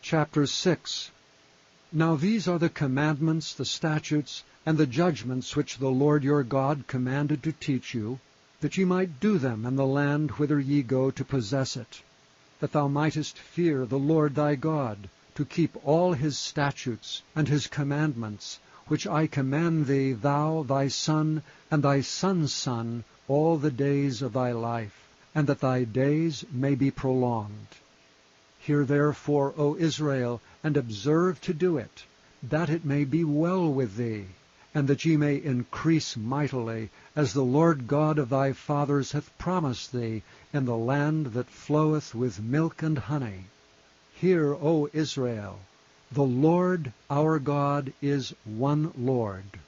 Chapter 6. Now these are the commandments, the statutes, and the judgments which the Lord your God commanded to teach you, that ye might do them in the land whither ye go to possess it, that thou mightest fear the Lord thy God, to keep all his statutes and his commandments, which I command thee, thou, thy son, and thy son's son, all the days of thy life, and that thy days may be prolonged. Hear therefore, O Israel, and observe to do it, that it may be well with thee, and that ye may increase mightily, as the Lord God of thy fathers hath promised thee, in the land that floweth with milk and honey. Hear, O Israel, the Lord our God is one Lord.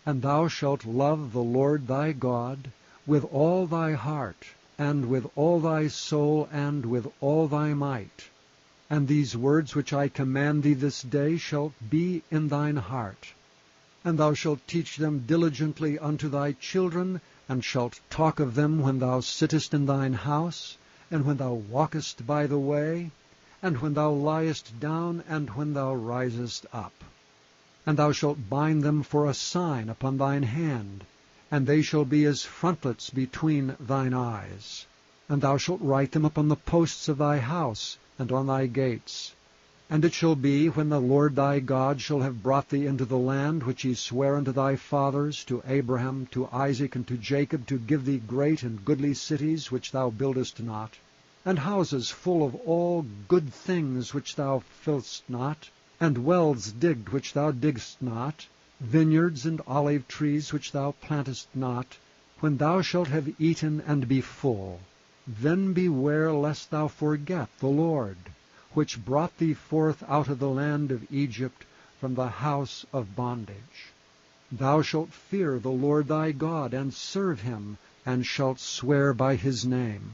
And thou shalt love the Lord thy God with all thy heart, and with all thy soul, and with all thy might. And these words which I command thee this day shall be in thine heart. And thou shalt teach them diligently unto thy children, and shalt talk of them when thou sittest in thine house, and when thou walkest by the way, and when thou liest down, and when thou risest up. And thou shalt bind them for a sign upon thine hand, and they shall be as frontlets between thine eyes. And thou shalt write them upon the posts of thy house, and on thy gates. And it shall be, when the Lord thy God shall have brought thee into the land which he sware unto thy fathers, to Abraham, to Isaac, and to Jacob, to give thee great and goodly cities which thou buildest not, and houses full of all good things which thou fillest not, and wells digged which thou diggest not, vineyards and olive trees which thou plantest not, when thou shalt have eaten and be full, then beware lest thou forget the Lord, which brought thee forth out of the land of Egypt from the house of bondage. Thou shalt fear the Lord thy God, and serve him, and shalt swear by his name.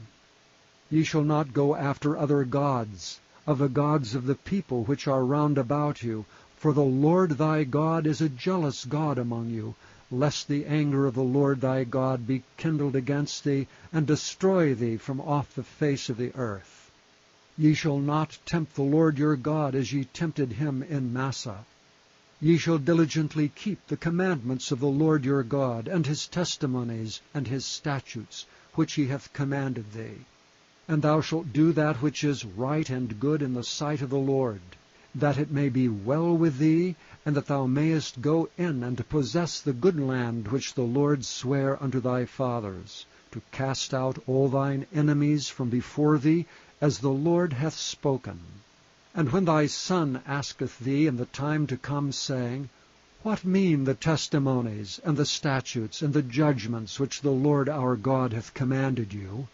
Ye shall not go after other gods, of the gods of the people which are round about you, for the Lord thy God is a jealous God among you, lest the anger of the Lord thy God be kindled against thee, and destroy thee from off the face of the earth. Ye shall not tempt the Lord your God as ye tempted him in Massah. Ye shall diligently keep the commandments of the Lord your God, and his testimonies, and his statutes, which he hath commanded thee. And thou shalt do that which is right and good in the sight of the Lord, that it may be well with thee, and that thou mayest go in and to possess the good land which the Lord sware unto thy fathers, to cast out all thine enemies from before thee, as the Lord hath spoken. And when thy son asketh thee in the time to come, saying, What mean the testimonies, and the statutes, and the judgments which the Lord our God hath commanded you?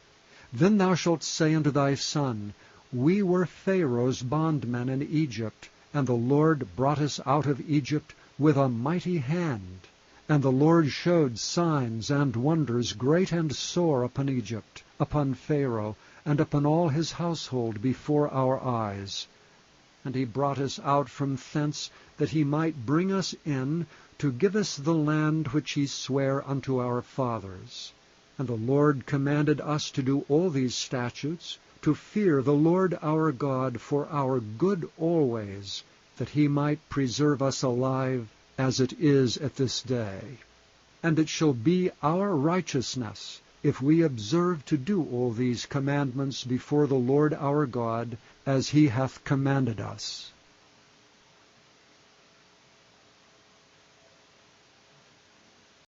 Then thou shalt say unto thy son, We were Pharaoh's bondmen in Egypt, and the Lord brought us out of Egypt with a mighty hand. And the Lord showed signs and wonders great and sore upon Egypt, upon Pharaoh, and upon all his household before our eyes. And he brought us out from thence, that he might bring us in, to give us the land which he sware unto our fathers. And the Lord commanded us to do all these statutes, to fear the Lord our God for our good always, that he might preserve us alive, as it is at this day. And it shall be our righteousness, if we observe to do all these commandments before the Lord our God, as he hath commanded us.